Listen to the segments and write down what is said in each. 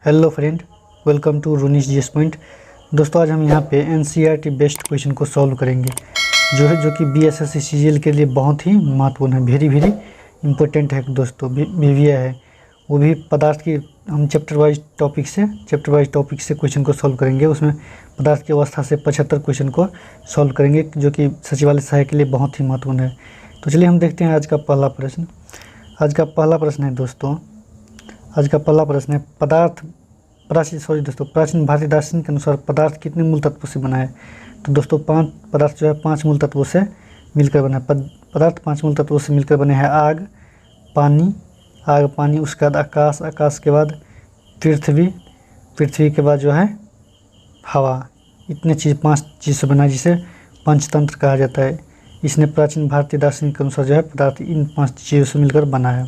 Hello friend, welcome to Ronish GS point. दोस्तों, आज हम यहाँ पे एनसीईआरटी बेस्ड क्वेश्चन को सॉल्व करेंगे जो कि बीएसएससी सीजीएल के लिए बहुत ही महत्वपूर्ण है, वेरी इंपॉर्टेंट है दोस्तों। बीवीए है, वो भी पदार्थ की। हम चैप्टर वाइज टॉपिक से क्वेश्चन को सॉल्व करेंगे। उसमें पदार्थ की अवस्था से 75 क्वेश्चन को सॉल्व करेंगे जो कि सचिवालय सहायक के लिए बहुत ही महत्वपूर्ण है। तो चलिए हम देखते हैं आज का पहला प्रश्न। आज का पहला प्रश्न है दोस्तों, प्राचीन भारतीय दार्शनिक के अनुसार पदार्थ कितने मूल तत्वों से बना है। तो दोस्तों, पदार्थ जो है 5 मूल तत्वों से मिलकर बना है। पदार्थ 5 मूल तत्वों से मिलकर बने हैं। आग पानी, उसके बाद आकाश के बाद पृथ्वी के बाद जो है हवा। इतने 5 चीज़ से बना है, जिसे पंचतंत्र कहा जाता है। इसने प्राचीन भारतीय दार्शनिक के अनुसार जो है पदार्थ इन 5 चीज़ों से मिलकर बना है।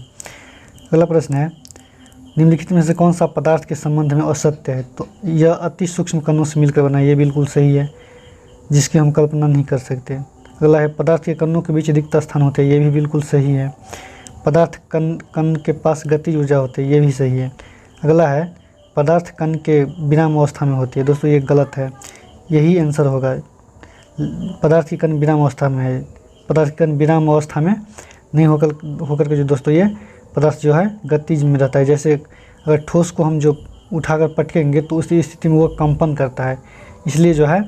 अगला प्रश्न है, निम्नलिखित में से कौन सा पदार्थ के संबंध में असत्य है। तो यह अति सूक्ष्म कणों से मिलकर बना है। ये बिल्कुल सही है, जिसकी हम कल्पना नहीं कर सकते। अगला है, पदार्थ के कणों के बीच रिक्त स्थान होते हैं। ये भी बिल्कुल सही है। पदार्थ कण के पास गतिज ऊर्जा होती है। ये भी सही है। अगला है, पदार्थ कण के विराम अवस्था में होती है। दोस्तों, ये गलत है, यही आंसर होगा। पदार्थ की कण विराम अवस्था में है। पदार्थ की कण विराम अवस्था में नहीं होकर के जो दोस्तों ये पदार्थ जो है गतिज में रहता है। जैसे अगर ठोस को हम जो उठाकर पटकेंगे तो उसी स्थिति में वो कंपन करता है। इसलिए जो है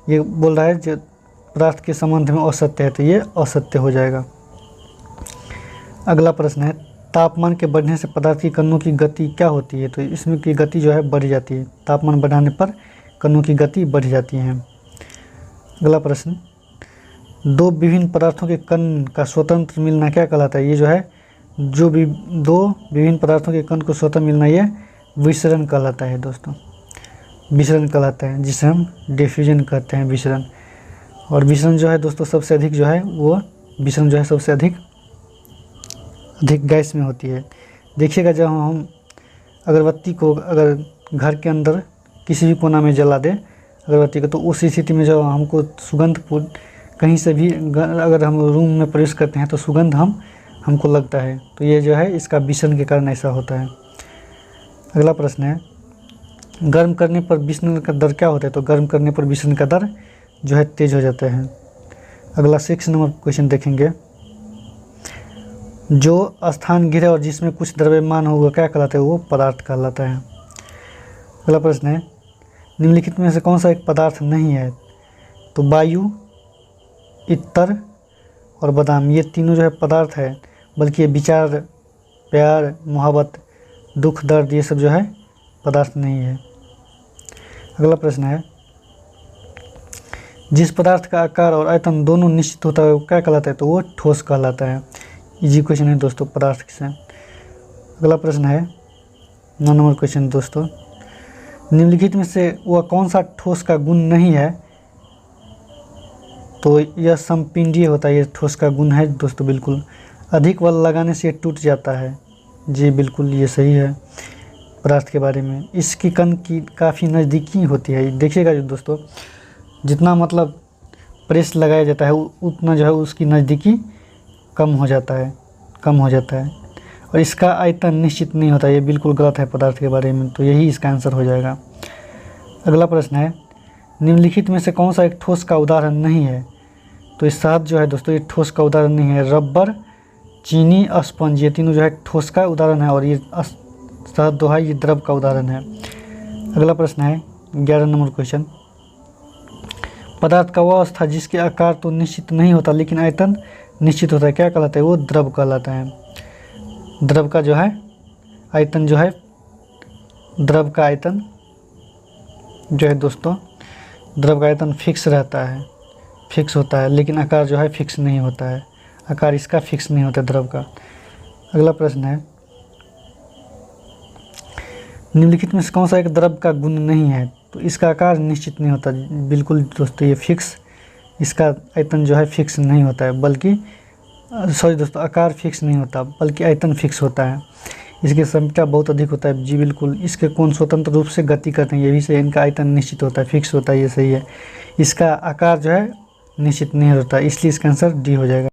ये बोल रहा है जो पदार्थ के संबंध में असत्य है, तो ये असत्य हो जाएगा। अगला प्रश्न है, तापमान के बढ़ने से पदार्थ की कणों की गति क्या होती है। तो इसमें की गति जो है बढ़ जाती है। तापमान बढ़ाने पर कणों की गति बढ़ जाती है। अगला प्रश्न, दो विभिन्न पदार्थों के कण का स्वतंत्र मिलना क्या कहलाता है। ये जो है दो विभिन्न पदार्थों के कण को स्वतः मिलना, ये विसरण कहलाता है दोस्तों। विसरण कहलाता है, जिसे हम डिफ्यूजन कहते हैं, विसरण। और विसरण जो है दोस्तों सबसे अधिक जो है वो विसरण जो है सबसे अधिक गैस में होती है। देखिएगा, जब हम अगरबत्ती को अगर घर के अंदर किसी भी कोना में जला दें अगरबत्ती को, तो उस स्थिति में जब हमको सुगंध कहीं से भी अगर हम रूम में प्रवेश करते हैं तो सुगंध हमको लगता है। तो ये जो है इसका विसरण के कारण ऐसा होता है। अगला प्रश्न है, गर्म करने पर विसरण का दर क्या होता है। तो गर्म करने पर विसरण का दर जो है तेज हो जाता है। अगला 6 नंबर क्वेश्चन देखेंगे, जो स्थान घिरे और जिसमें कुछ द्रव्यमान होगा क्या कहलाता है। वो पदार्थ कहलाता है। अगला प्रश्न है, निम्नलिखित में से कौन सा एक पदार्थ नहीं है। तो वायु, इत्र और बादाम, ये तीनों जो है पदार्थ है, बल्कि ये विचार, प्यार, मोहब्बत, दुख, दर्द, ये सब जो है पदार्थ नहीं है। अगला प्रश्न है, जिस पदार्थ का आकार और आयतन दोनों निश्चित होता है वो क्या कहलाता है। तो वो ठोस कहलाता है। इजी क्वेश्चन है दोस्तों पदार्थ से। अगला प्रश्न है 9 नंबर क्वेश्चन दोस्तों, निम्नलिखित में से वह कौन सा ठोस का गुण नहीं है। तो यह समपिंडीय होता है। ये ठोस का गुण है दोस्तों, बिल्कुल। अधिक बल लगाने से ये टूट जाता है। जी बिल्कुल, ये सही है पदार्थ के बारे में। इसकी कण की काफ़ी नज़दीकी होती है। देखिएगा जो दोस्तों, जितना मतलब प्रेस लगाया जाता है उतना जो है उसकी नज़दीकी कम हो जाता है। और इसका आयतन निश्चित नहीं होता। ये बिल्कुल गलत है पदार्थ के बारे में, तो यही इसका आंसर हो जाएगा। अगला प्रश्न है, निम्नलिखित में से कौन सा एक ठोस का उदाहरण नहीं है। तो इस साथ जो है दोस्तों ये ठोस का उदाहरण नहीं है। रबर, चीनी, स्पंज, ये तीनों जो है ठोस का उदाहरण है। और ये शहद दोहा ये द्रव का उदाहरण है। अगला प्रश्न है 11 नंबर क्वेश्चन, पदार्थ का वह अवस्था जिसके आकार तो निश्चित नहीं होता लेकिन आयतन निश्चित होता है क्या कहलाता है। वो द्रव कहलाता है। द्रव का जो है आयतन जो है द्रव का आयतन जो है दोस्तों, द्रव का आयतन फिक्स रहता है, फिक्स होता है, लेकिन आकार जो है फिक्स नहीं होता है। आकार इसका फिक्स नहीं होता द्रव का। अगला प्रश्न है, निम्नलिखित में से कौन सा एक द्रव का गुण नहीं है। तो इसका आकार निश्चित नहीं होता। बिल्कुल दोस्तों, ये फिक्स, इसका आयतन जो है फिक्स नहीं होता है, बल्कि सॉरी दोस्तों, आकार फिक्स नहीं होता बल्कि आयतन फिक्स होता है। इसकी क्षमता बहुत अधिक होता है। जी बिल्कुल, इसके कोण स्वतंत्र रूप से गति करते हैं। ये भी सही है। इनका आयतन निश्चित होता है, फिक्स होता है, ये सही है। इसका आकार जो है निश्चित नहीं होता, इसलिए इसका आंसर डी हो जाएगा।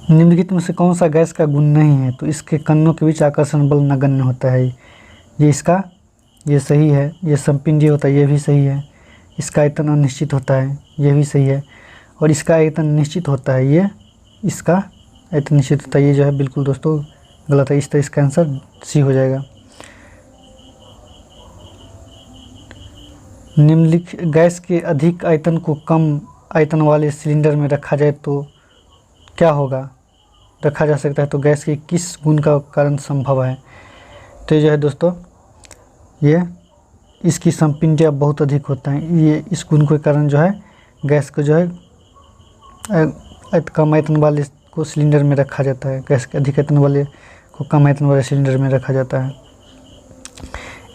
निम्नलिखित में से कौन सा गैस का गुण नहीं है। तो इसके कणों के बीच आकर्षण बल नगण्य होता है। ये इसका ये सही है। ये समपिंडीय होता है, ये भी सही है। इसका आयतन अनिश्चित होता है, ये भी सही है। और इसका आयतन निश्चित होता है, ये इसका आयतन निश्चित होता है, ये जो है बिल्कुल दोस्तों गलत है। इस तरह इसका आंसर सी हो जाएगा। निम्नलिखित गैस के अधिक आयतन को कम आयतन वाले सिलेंडर में रखा जाए तो क्या होगा, रखा जा सकता है। तो गैस के किस गुण का कारण संभव है। तो ये जो है दोस्तों, ये इसकी संपिंडीय बहुत अधिक होता है। ये इस गुण के कारण जो है गैस को जो है कम आयतन वाले को सिलेंडर में रखा जाता है। गैस के अधिक आयतन वाले को कम आयतन वाले सिलेंडर में रखा जाता है।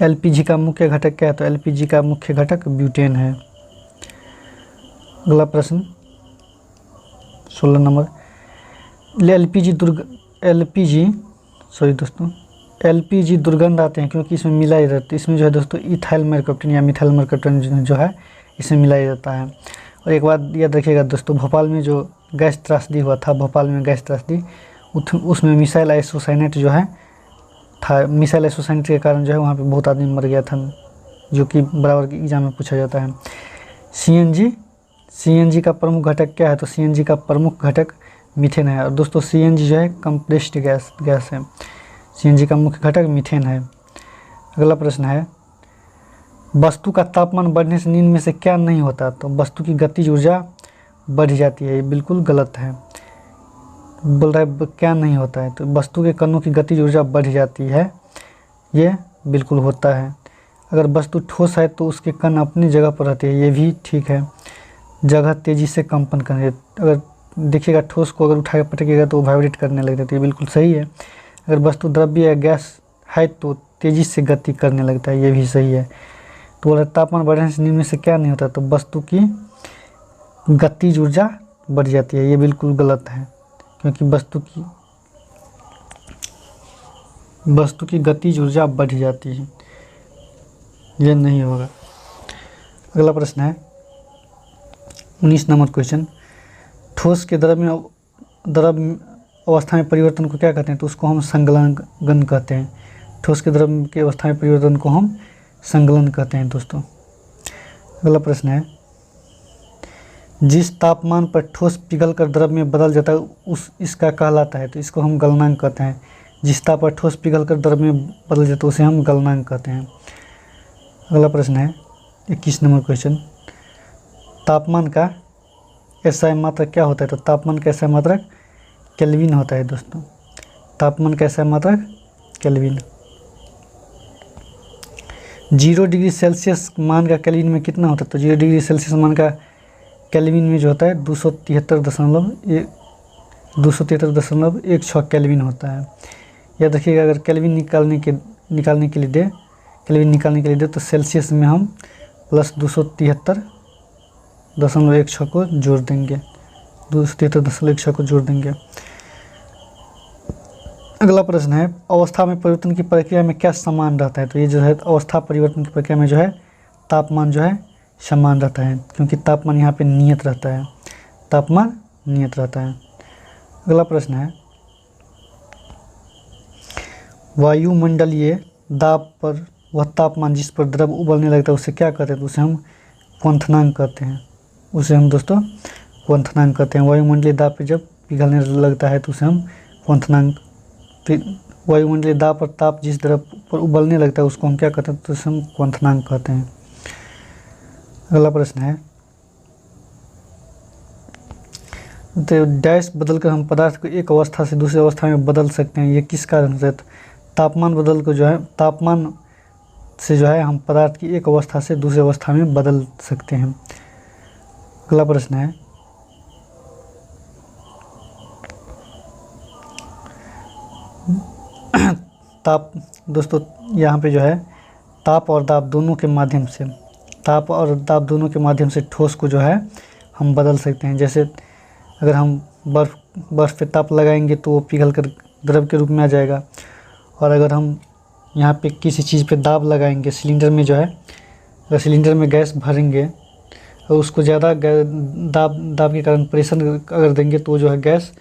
एलपीजी का मुख्य घटक क्या है। तो एलपीजी का मुख्य घटक ब्यूटेन है। अगला प्रश्न 16 नंबर। एलपीजी दुर्गंध आते हैं क्योंकि इसमें मिलाई रहती है। इसमें जो है दोस्तों इथाइल मरकप्टन या मिथाइल मरकप्टन जो है इसमें मिलाई जाता है। और एक बात याद रखिएगा दोस्तों, भोपाल में जो गैस त्रासदी हुआ था, भोपाल में गैस त्रासदी, उसमें मिसाइल आइसोसाइनेट जो है था। मिसाइल आइसोसाइनेट के कारण जो है वहाँ पे बहुत आदमी मर गया था, जो कि बराबर के एग्जाम में पूछा जाता है। सीएनजी का प्रमुख घटक क्या है। तो सीएनजी का प्रमुख घटक मीथेन है। और दोस्तों सीएनजी जो है कंप्रेस्ड गैस है। सीएनजी का मुख्य घटक मीथेन है। अगला प्रश्न है, वस्तु का तापमान बढ़ने से निम्न में से क्या नहीं होता। तो वस्तु की गतिज ऊर्जा बढ़ जाती है, ये बिल्कुल गलत है। बोल रहा है क्या नहीं होता है। तो वस्तु के कणों की गतिज ऊर्जा बढ़ जाती है, ये बिल्कुल होता है। अगर वस्तु ठोस है तो उसके कण अपनी जगह पर रहते हैं, ये भी ठीक है। जगह तेज़ी से कंपन करने, अगर देखिएगा ठोस को अगर उठा के पटकेगा तो वाइब्रेट करने लग जाती है, बिल्कुल सही है। अगर वस्तु द्रव्य या गैस है तो तेज़ी से गति करने लगता है, ये भी सही है। तो बोला तापमान बढ़ने से निम्न में से क्या नहीं होता। तो वस्तु की गतिज ऊर्जा बढ़ जाती है, ये बिल्कुल गलत है। क्योंकि वस्तु की गतिज ऊर्जा बढ़ जाती है, ये नहीं होगा। अगला प्रश्न है 19 नंबर क्वेश्चन। ठोस के द्रव अवस्था में परिवर्तन को क्या कहते हैं। तो उसको हम संगलन कहते हैं। ठोस के द्रव की अवस्था में परिवर्तन को हम संगलन कहते हैं दोस्तों। अगला प्रश्न है, जिस तापमान पर ठोस पिघलकर द्रव में बदल जाता है इसका कहलाता है। तो इसको हम गलनांक कहते हैं। जिस ताप पर ठोस पिघलकर द्रव में बदल जाता है उसे हम गलनांक कहते हैं। अगला प्रश्न है 21 नंबर क्वेश्चन। तापमान का एसआई मात्रक क्या होता है। तो तापमान का एसआई मात्रक केल्विन होता है दोस्तों। तापमान का एसआई मात्रक केल्विन। 0 डिग्री सेल्सियस मान का केल्विन में कितना होता है। तो 0 डिग्री सेल्सियस मान का केल्विन में जो होता है 273.16 केल्विन होता है। याद रखिएगा, अगर केल्विन निकालने के लिए दे तो सेल्सियस में हम प्लस 273.16 को जोड़ देंगे, 273.16 को जोड़ देंगे। अगला प्रश्न है, अवस्था में परिवर्तन की प्रक्रिया में क्या समान रहता है। तो ये जो है अवस्था परिवर्तन की प्रक्रिया में जो है तापमान जो है समान रहता है, क्योंकि तापमान यहाँ पे नियत रहता है। तापमान नियत रहता है। अगला प्रश्न है, वायुमंडलीय दाब पर वह तापमान जिस पर द्रव उबलने लगता है उसे क्या कहते हैं। तो उसे हम क्वथनांक कहते हैं। उसे हम दोस्तों क्वथनांक कहते हैं। वायुमंडलीय दाब पर जब पिघलने लगता है तो उसे हम क्वथनांक, वायुमंडलीय दाब पर ताप जिस द्रव पर उबलने लगता है उसको हम क्या कहते हैं। तो उसे हम क्वथनांक कहते हैं। अगला प्रश्न है, तो डैश बदलकर हम पदार्थ को एक अवस्था से दूसरी अवस्था में बदल सकते हैं, ये किस कारण से। तापमान बदल को जो है तापमान से जो है हम पदार्थ की एक अवस्था से दूसरी अवस्था में बदल सकते हैं। अगला प्रश्न है, ताप दोस्तों यहाँ पे जो है ताप और दाब दोनों के माध्यम से ठोस को जो है हम बदल सकते हैं। जैसे अगर हम बर्फ़ पे ताप लगाएंगे तो वो पिघल कर द्रव के रूप में आ जाएगा। और अगर हम यहाँ पे किसी चीज़ पे दाब लगाएंगे, सिलेंडर में जो है, अगर सिलेंडर में गैस भरेंगे और उसको ज़्यादा दाब के कारण प्रेशर अगर देंगे तो जो है गैस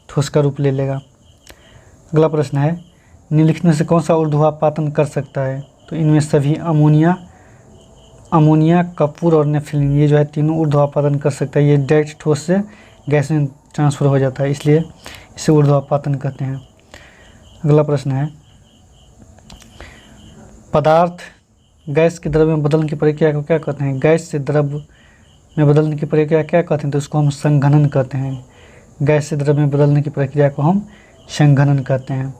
ठोस का रूप ले लेगा। अगला प्रश्न है, निम्नलिखित में से कौन सा ऊर्ध्वापातन कर सकता है। तो इनमें सभी अमोनिया, कपूर और नेफ्थलीन ये जो है तीनों ऊर्ध्वापातन कर सकता है। ये डायरेक्ट ठोस से गैस में ट्रांसफ़र हो जाता है, इसलिए इसे ऊर्ध्वापातन कहते हैं। अगला प्रश्न है, पदार्थ गैस के द्रव में बदलने की प्रक्रिया को क्या कहते हैं? गैस से द्रव में बदलने की प्रक्रिया क्या कहते हैं? तो इसको हम संघनन कहते हैं। गैस से द्रव में बदलने की प्रक्रिया को हम संघनन कहते हैं।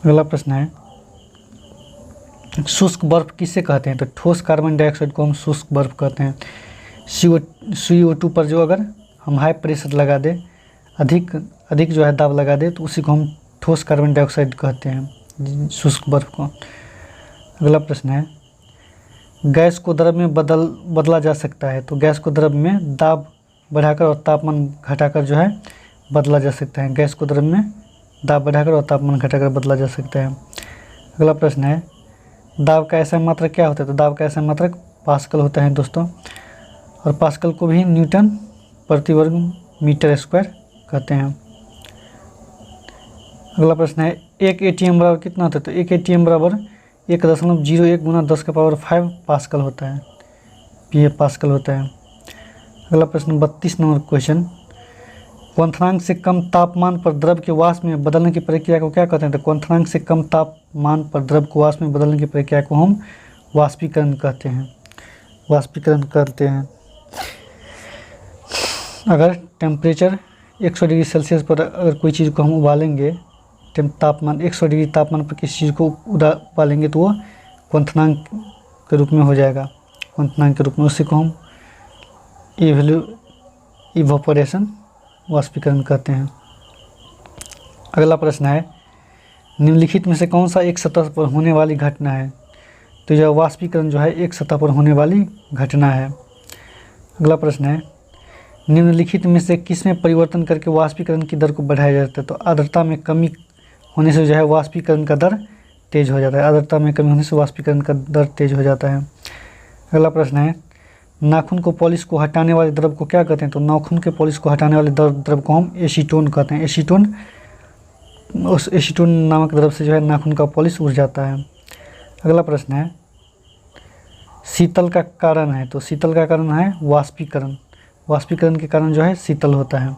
अगला प्रश्न है, शुष्क बर्फ किसे कहते हैं? तो ठोस कार्बन डाइऑक्साइड को हम शुष्क बर्फ कहते हैं। CO2 पर जो अगर हम हाई प्रेशर लगा दे, अधिक जो है दाब लगा दे, तो उसी को हम ठोस कार्बन डाइऑक्साइड कहते हैं, शुष्क बर्फ को। अगला प्रश्न है, गैस को द्रव में बदला जा सकता है। तो गैस को द्रव में दाब बढ़ाकर और तापमान घटाकर जो है बदला जा सकता है। गैस को द्रव में दाब बढ़ाकर और तापमान घटाकर बदला जा सकता है। अगला प्रश्न है, दाब का ऐसा मात्रक क्या होता है? तो दाब का ऐसा मात्रक पास्कल होता है दोस्तों, और पास्कल को भी न्यूटन प्रति वर्ग मीटर स्क्वायर कहते हैं। अगला प्रश्न है, एक ATM बराबर कितना होता है? तो एक ATM बराबर 1.01 गुना 10⁵ पास्कल होता है। ये पास्कल होता है। अगला प्रश्न 32 नंबर क्वेश्चन, क्वथनांक से कम तापमान पर द्रव के वाष्प में बदलने की प्रक्रिया को क्या कहते हैं? तो क्वथनांक से कम तापमान पर द्रव को वाष्प में बदलने की प्रक्रिया को हम वाष्पीकरण कहते हैं। अगर टेम्परेचर 100 डिग्री सेल्सियस पर अगर कोई चीज़ को हम उबालेंगे, तापमान 100 डिग्री तापमान पर किसी चीज़ को उबालेंगे तो वो क्वथनांक के रूप में हो जाएगा। उसी को हम इवोपोरेशन वाष्पीकरण कहते हैं। अगला प्रश्न है, निम्नलिखित में से कौन सा एक सतह पर होने वाली घटना है? तो यह वाष्पीकरण जो है एक सतह पर होने वाली घटना है। अगला प्रश्न है, निम्नलिखित में से किस में परिवर्तन करके वाष्पीकरण की दर को बढ़ाया जाता है? तो आर्द्रता में कमी होने से जो है वाष्पीकरण का दर तेज हो जाता है। आर्द्रता में कमी होने से वाष्पीकरण का दर तेज हो जाता है। अगला प्रश्न है, नाखून को पॉलिश को हटाने वाले द्रव को क्या कहते हैं? तो नाखून के पॉलिश को हटाने वाले द्रव को हम एसीटोन कहते हैं। उस एसीटोन नामक द्रव से जो है नाखून का पॉलिश उड़ जाता है। अगला प्रश्न है, शीतल का कारण है। तो शीतल का कारण है वाष्पीकरण के कारण जो है शीतल होता है।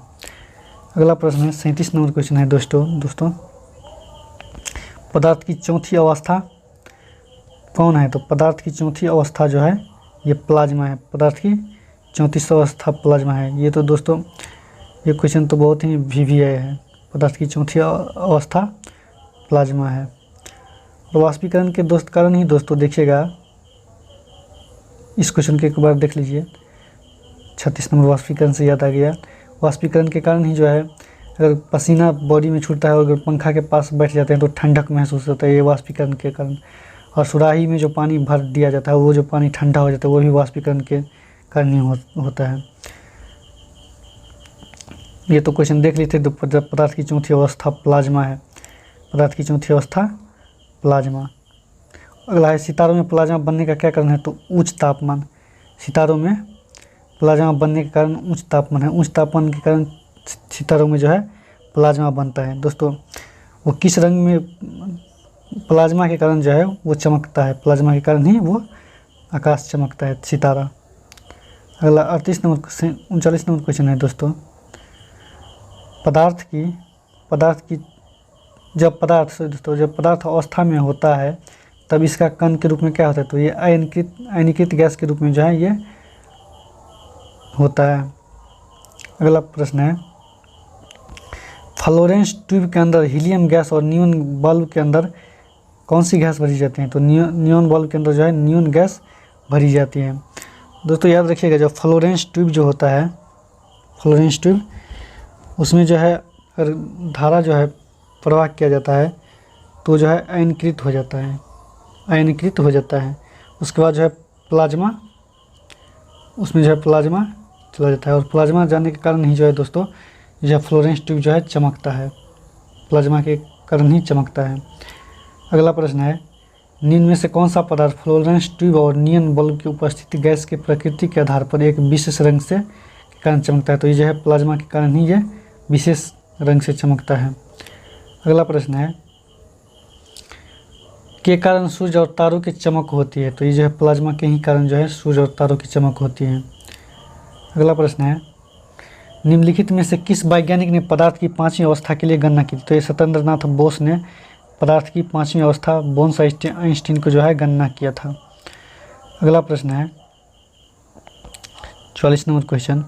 अगला प्रश्न है 37 नंबर क्वेश्चन है दोस्तों, पदार्थ की चौथी अवस्था कौन है? तो पदार्थ की चौथी अवस्था जो है ये प्लाज्मा है। पदार्थ की चौथी अवस्था प्लाज्मा है। ये तो दोस्तों ये क्वेश्चन तो बहुत ही VVI है। पदार्थ की चौथी अवस्था प्लाज्मा है। और वाष्पीकरण के कारण ही दोस्तों देखिएगा, इस क्वेश्चन के एक बार देख लीजिए। 36 नंबर वाष्पीकरण से याद आ गया। वाष्पीकरण के कारण ही जो है अगर पसीना बॉडी में छूटता है और अगर पंखा के पास बैठ जाते हैं तो ठंडक महसूस होता है, ये वाष्पीकरण के कारण। और सुराही में जो पानी भर दिया जाता है वो जो पानी ठंडा हो जाता है वो भी वाष्पीकरण के कारण ही होता है। ये तो क्वेश्चन देख लिए थे। पदार्थ की चौथी अवस्था प्लाज्मा है। पदार्थ की चौथी अवस्था प्लाज्मा। अगला है, सितारों में प्लाज्मा बनने का क्या कारण है? तो उच्च तापमान। सितारों में प्लाज्मा बनने के कारण उच्च तापमान है। उच्च तापमान के कारण सितारों में जो है प्लाज्मा बनता है। दोस्तों वो किस रंग में प्लाज्मा के कारण जो है वो चमकता है? प्लाज्मा के कारण ही वो आकाश चमकता है, सितारा। अगला 38 नंबर से 39 नंबर क्वेश्चन है दोस्तों, जब पदार्थ अवस्था में होता है तब इसका कण के रूप में क्या होता है? तो ये आयनीकृत गैस के रूप में जो है ये होता है। अगला प्रश्न है, फ्लोरेंस ट्यूब के अंदर हीलियम गैस और नियॉन बल्ब के अंदर कौन सी गैस भरी जाती है? तो नियॉन बल्ब के अंदर जो है नियॉन गैस भरी जाती है। दोस्तों याद रखिएगा, जो फ्लोरेंस ट्यूब जो होता है, फ्लोरेंस ट्यूब उसमें जो है अगर धारा जो है प्रवाह किया जाता है तो जो है आयनीकृत हो जाता है। उसके बाद जो है प्लाज्मा, उसमें जो है प्लाज्मा चला जाता है और प्लाज्मा जाने के कारण ही जो है दोस्तों यह फ्लोरेंस ट्यूब जो है चमकता है। प्लाज्मा के कारण ही चमकता है। अगला प्रश्न है, निम्न में से कौन सा पदार्थ फ्लोरेंस ट्यूब और नियॉन बल्ब की उपस्थिति गैस की प्रकृति के आधार पर एक विशेष रंग से के कारण चमकता है? तो ये जो है प्लाज्मा के कारण ही यह विशेष रंग से चमकता है। अगला प्रश्न है, के कारण सूर्य और तारों की चमक होती है? तो ये जो है प्लाज्मा के ही कारण जो है सूर्य और तारों की चमक होती है। अगला प्रश्न है, निम्नलिखित में से किस वैज्ञानिक ने पदार्थ की पांचवी अवस्था के लिए गणना की थी? तो ये सत्येंद्रनाथ बोस ने पदार्थ की पांचवी अवस्था बोन्स आइंस्टीन को जो है गणना किया था। अगला प्रश्न है 44 नंबर क्वेश्चन,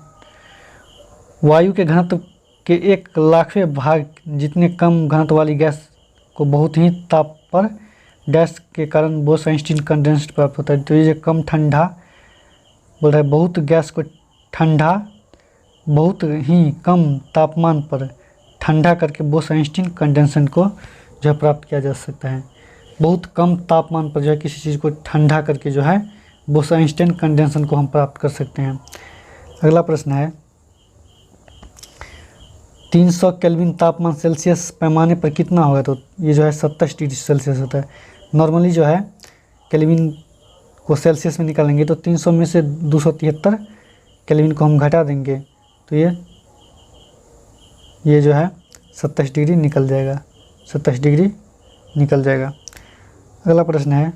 वायु के घनत्व के 1,00,000वें भाग जितने कम घनत्व वाली गैस को बहुत ही ताप पर डैश के कारण बोस आइंस्टीन कंडेंसड प्राप्त होता है। तो ये कम ठंडा बोल रहा है, बहुत गैस को ठंडा बहुत ही कम तापमान पर ठंडा करके बोस आइंस्टीन कंडेंसन को जो है प्राप्त किया जा सकता है। बहुत कम तापमान पर जो है किसी चीज़ को ठंडा करके जो है बोस आइंस्टीन कंडेंसन को हम प्राप्त कर सकते हैं। अगला प्रश्न है, 300 केल्विन तापमान सेल्सियस पैमाने पर कितना होगा? तो ये जो है 27 डिग्री सेल्सियस होता है। नॉर्मली जो है केल्विन को सेल्सियस में निकालेंगे तो 300 में से 273 केल्विन को हम घटा देंगे तो ये जो है 27 डिग्री निकल जाएगा, 27 डिग्री निकल जाएगा। अगला प्रश्न है,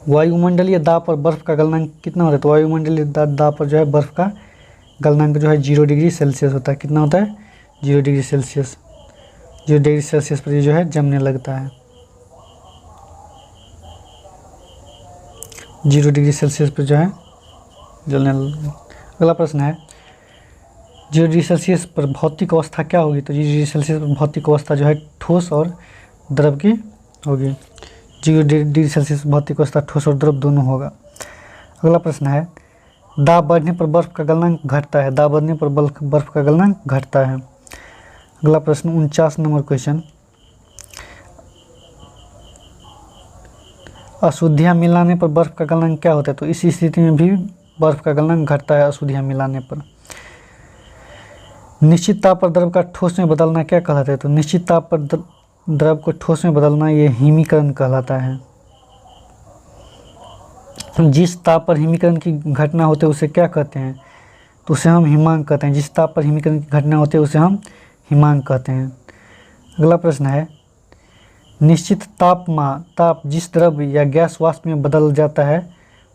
वायुमंडलीय दाब पर बर्फ़ का गलनांक कितना होता है? तो वायुमंडलीय दाब पर जो है बर्फ़ का गलनांक जो है 0 डिग्री सेल्सियस होता है। कितना होता है? 0 डिग्री सेल्सियस। 0 डिग्री सेल्सियस पर ये जो है जमने लगता है। 0 डिग्री सेल्सियस पर जो है जलने लगता है। अगला प्रश्न है, 0 डिग्री सेल्सियस पर भौतिक अवस्था क्या होगी? तो 0 डिग्री सेल्सियस पर भौतिक अवस्था जो है ठोस और द्रव की होगी। 0 डिग्री सेल्सियस भौतिक अवस्था ठोस और द्रव दोनों होगा। अगला प्रश्न है, दाब बढ़ने पर बर्फ़ का गलनांक घटता है। दाब बढ़ने पर बर्फ़ का गलनांक घटता है। अगला प्रश्न 49 नंबर क्वेश्चन, अशुद्धियाँ मिलाने पर बर्फ़ का गलनांक क्या होता है? तो इस स्थिति में भी बर्फ़ का गलनांक घटता है अशुद्धियाँ मिलाने पर। निश्चित ताप पर द्रव का ठोस में बदलना क्या कहलाता है? तो निश्चित ताप पर द्रव को ठोस में बदलना ये हिमीकरण कहलाता है। जिस ताप पर हिमीकरण की घटना होती है उसे क्या कहते हैं? तो उसे हम हिमांक कहते हैं। जिस ताप पर हिमीकरण की घटना होती है उसे हम हिमांक कहते हैं। अगला प्रश्न है, निश्चित ताप जिस द्रव या गैस वाष्प में बदल जाता है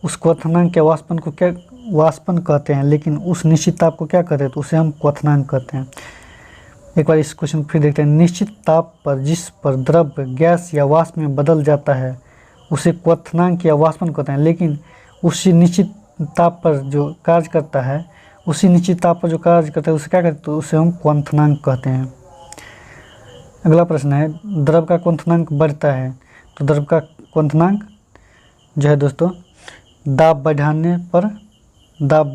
उस क्वथनांक या वाष्पन को क्या वाष्पन कहते हैं, लेकिन उस निश्चित ताप को क्या कहते हैं? तो उसे हम क्वथनांक कहते हैं। एक बार इस क्वेश्चन को फिर देखते हैं, निश्चित ताप पर जिस पर द्रव गैस या वाष्प में बदल जाता है उसे क्वथनांक या वाष्पन कहते हैं, लेकिन उसी निश्चित ताप पर जो कार्य करता है उसी निश्चित ताप पर जो कार्य करता है उसे क्या कहते हैं? तो उसे हम क्वथनांक कहते हैं। अगला प्रश्न है, द्रव का क्वथनांक बढ़ता है। तो द्रव का क्वथनांक जो है दोस्तों दाब बढ़ाने पर और दाब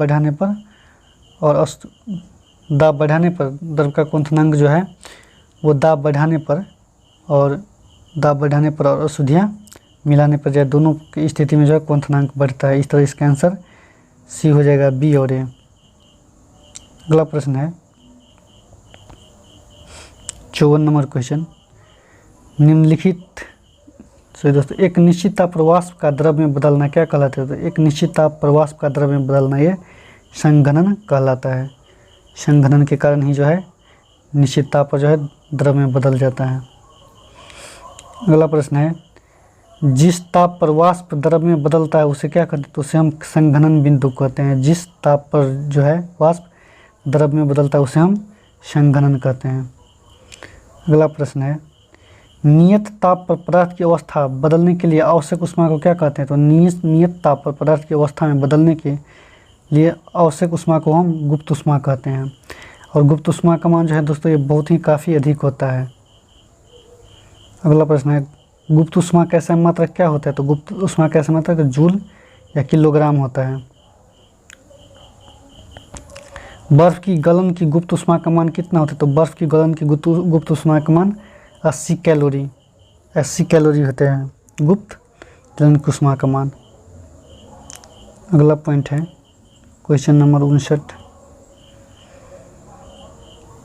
बढ़ाने पर द्रव का क्वथनांक जो है वो दाब बढ़ाने पर और अशुद्धियाँ मिलाने पर जो है दोनों की स्थिति में जो है क्वथनांक बढ़ता है। इस तरह इसका आंसर सी हो जाएगा, बी और ए। अगला प्रश्न है 54 नंबर क्वेश्चन, निम्नलिखित सही दोस्तों, एक निश्चित ताप पर वाष्प का द्रव में बदलना क्या कहलाता है? तो एक निश्चित ताप पर वाष्प का द्रव में बदलना ये संघनन कहलाता है। संघनन के कारण ही जो है निश्चित ताप पर जो है द्रव में बदल जाता है। अगला प्रश्न है, जिस ताप पर वाष्प द्रव में बदलता है उसे क्या कहते हैं? तो उसे हम संघनन बिंदु कहते हैं। जिस ताप पर जो है वाष्प द्रव में बदलता है उसे हम संघनन कहते हैं। अगला प्रश्न है, नियत ताप पर पदार्थ की अवस्था बदलने के लिए आवश्यक ऊष्मा को क्या कहते हैं? तो नियत ताप पर पदार्थ की अवस्था में बदलने के लिए आवश्यक ऊष्मा को हम गुप्त ऊष्मा कहते हैं। और गुप्त ऊष्मा का मान जो है दोस्तों ये बहुत ही काफ़ी अधिक होता है। अगला प्रश्न है, गुप्त ऊष्मा का सम मात्रक क्या होता है? तो गुप्त ऊष्मा का सम मात्रक जूल या किलोग्राम होता है। बर्फ़ की गलन की गुप्त ऊष्मा का मान कितना होता है? तो बर्फ़ की गलन की गुप्त ऊष्मा का मान 80 कैलोरी होते हैं गुप्त गलन की ऊष्मा का मान। अगला पॉइंट है क्वेश्चन नंबर 59,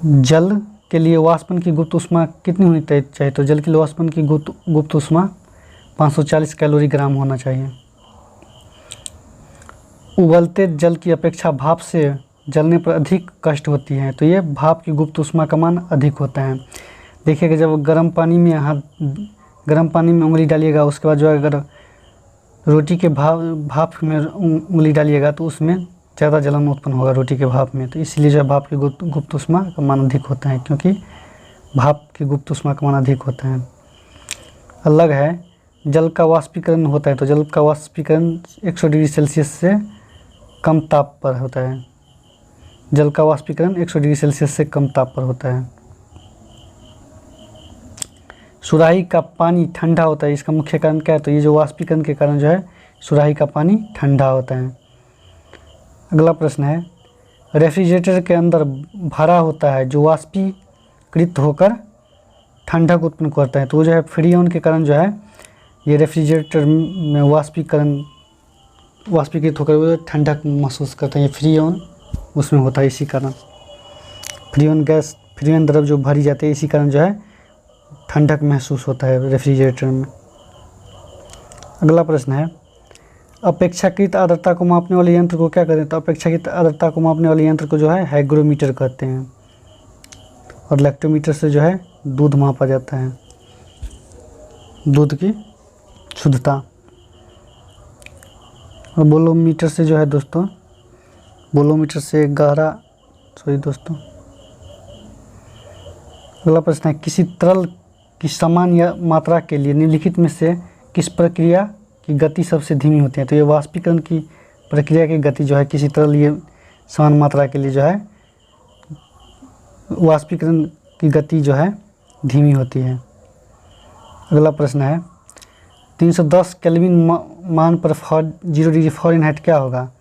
जल के लिए वाष्पन की गुप्त ऊष्मा कितनी होनी चाहिए? तो जल के लिए वाष्पन की गुप्त ऊष्मा 540 कैलोरी ग्राम होना चाहिए। उबलते जल की अपेक्षा भाप से जलने पर अधिक कष्ट होती है। तो ये भाप की गुप्त ऊष्मा का मान अधिक होता है। देखिएगा जब गर्म पानी में उंगली डालिएगा, उसके बाद जो है अगर रोटी के भाप में उंगली डालिएगा तो उसमें ज़्यादा जलन उत्पन्न होगा रोटी के भाप में। तो इसलिए जो है भाप की गुप्त ऊष्मा का मान अधिक होता है, क्योंकि भाप की गुप्त ऊष्मा का मान अधिक होता है। अलग है जल का वाष्पीकरण होता है, तो जल का वाष्पीकरण 100 डिग्री सेल्सियस से कम ताप पर होता है। जल का वाष्पीकरण 100 डिग्री सेल्सियस से कम ताप पर होता है। सुराही का पानी ठंडा होता है, इसका मुख्य कारण क्या है? तो ये जो वाष्पीकरण के कारण जो है सुराही का पानी ठंडा होता है। अगला प्रश्न है, रेफ्रिजरेटर के अंदर भरा होता है जो वाष्पीकृत होकर ठंडक उत्पन्न करता है, तो वो जो है फ्रीऑन के कारण जो है ये रेफ्रिजरेटर में वाष्पीकृत होकर वो ठंडक महसूस करता है। ये फ्रीऑन उसमें होता है, इसी कारण फ्रीऑन द्रव जो भरी जाती है, इसी कारण जो है ठंडक महसूस होता है रेफ्रिजरेटर में। अगला प्रश्न है, अपेक्षाकृत आर्द्रता को मापने वाले यंत्र को क्या कहते हैं? तो अपेक्षाकृत आर्द्रता को मापने वाले यंत्र को जो है हाइग्रोमीटर कहते हैं, और लैक्टोमीटर से जो है दूध मापा जाता है, दूध की शुद्धता। और बोलोमीटर से जो है दोस्तों, बोलोमीटर से गहरा दोस्तों। अगला प्रश्न है, किसी तरल की समान या मात्रा के लिए निम्नलिखित में से किस प्रक्रिया की गति सबसे धीमी होती है? तो ये वाष्पीकरण की प्रक्रिया की गति जो है किसी तरल ये समान मात्रा के लिए जो है वाष्पीकरण की गति जो है धीमी होती है। अगला प्रश्न है, 310 केल्विन मान पर 0 डिग्री फ़ारेनहाइट क्या होगा?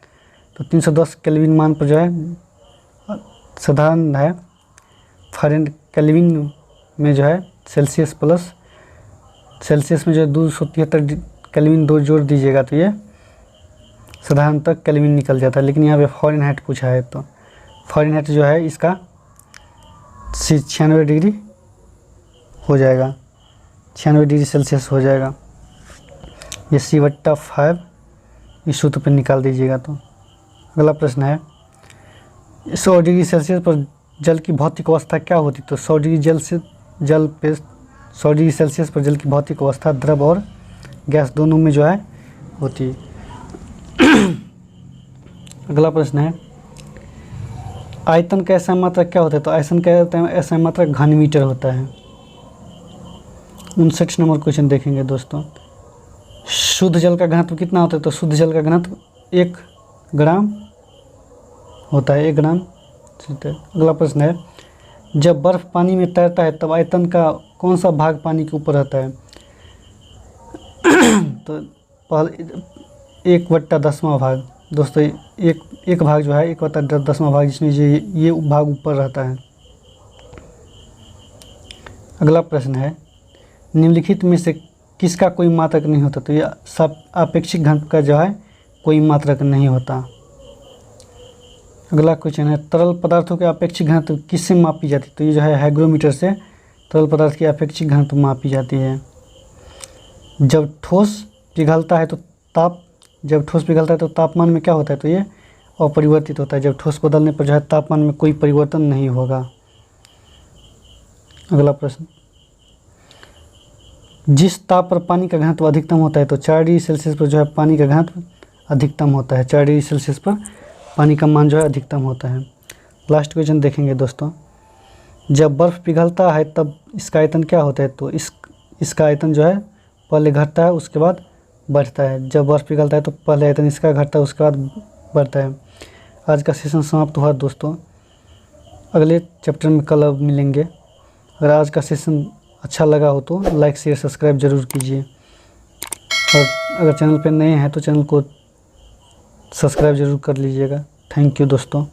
तो 310 केल्विन मान पर जो है साधारण है, केल्विन में जो है सेल्सियस में जो है 273 केल्विन 2 जोड़ दीजिएगा तो ये साधारणतः केल्विन निकल जाता है, लेकिन यहाँ पे फ़ारेनहाइट पूछा है, तो फ़ारेनहाइट जो है इसका 96 डिग्री हो जाएगा, 96 डिग्री सेल्सियस हो जाएगा। ये C/5 इस सूत्र पर निकाल दीजिएगा। तो अगला प्रश्न है, 100 डिग्री सेल्सियस पर जल की भौतिक अवस्था क्या होती? तो 100 डिग्री सेल्सियस पर जल की भौतिक अवस्था द्रव और गैस दोनों में जो है होती है। अगला प्रश्न है, आयतन का ऐसा मात्रक क्या होता है? तो आयतन का ऐसा मात्रक घनमीटर होता है। 59 नंबर क्वेश्चन देखेंगे दोस्तों, शुद्ध जल का घनत्व कितना होता है? तो शुद्ध जल का घनत्व 1 ग्राम होता है, 1 ग्राम। अगला प्रश्न है, जब बर्फ़ पानी में तैरता है तब आयतन का कौन सा भाग पानी के ऊपर रहता है? तो पहले 1/10वां भाग दोस्तों, एक भाग जो है 1/10वां भाग, जिसमें ये भाग ऊपर रहता है। अगला प्रश्न है, निम्नलिखित में से किसका कोई मात्रक नहीं होता? तो ये सब आपेक्षिक घनत्व का जो है कोई मात्रक नहीं होता। अगला क्वेश्चन है, तरल पदार्थों के आपेक्षिक घनत्व किससे मापी जाती है? तो ये जो है हाइग्रोमीटर से तरल पदार्थ की आपेक्षिक घनत्व मापी जाती है। जब ठोस पिघलता है तो तापमान में क्या होता है? तो ये अपरिवर्तित होता है। जब ठोस बदलने पर जो है तापमान में कोई परिवर्तन नहीं होगा। अगला प्रश्न, जिस ताप पर पानी का घनत्व अधिकतम होता है तो 4 डिग्री सेल्सियस पर जो है पानी का घनत्व अधिकतम होता है। 4 डिग्री सेल्सियस पर पानी का मान जो है अधिकतम होता है। लास्ट क्वेश्चन देखेंगे दोस्तों, जब बर्फ़ पिघलता है तब इसका आयतन क्या होता है? तो इसका आयतन जो है पहले घटता है उसके बाद बढ़ता है। जब बर्फ़ पिघलता है तो पहले आयतन इसका घटता है उसके बाद बढ़ता है। आज का सेशन समाप्त हुआ दोस्तों, अगले चैप्टर में कल अब मिलेंगे। अगर आज का सेशन अच्छा लगा हो तो लाइक शेयर सब्सक्राइब ज़रूर कीजिए, और अगर चैनल पर नए हैं तो चैनल को सब्सक्राइब ज़रूर कर लीजिएगा। थैंक यू दोस्तों।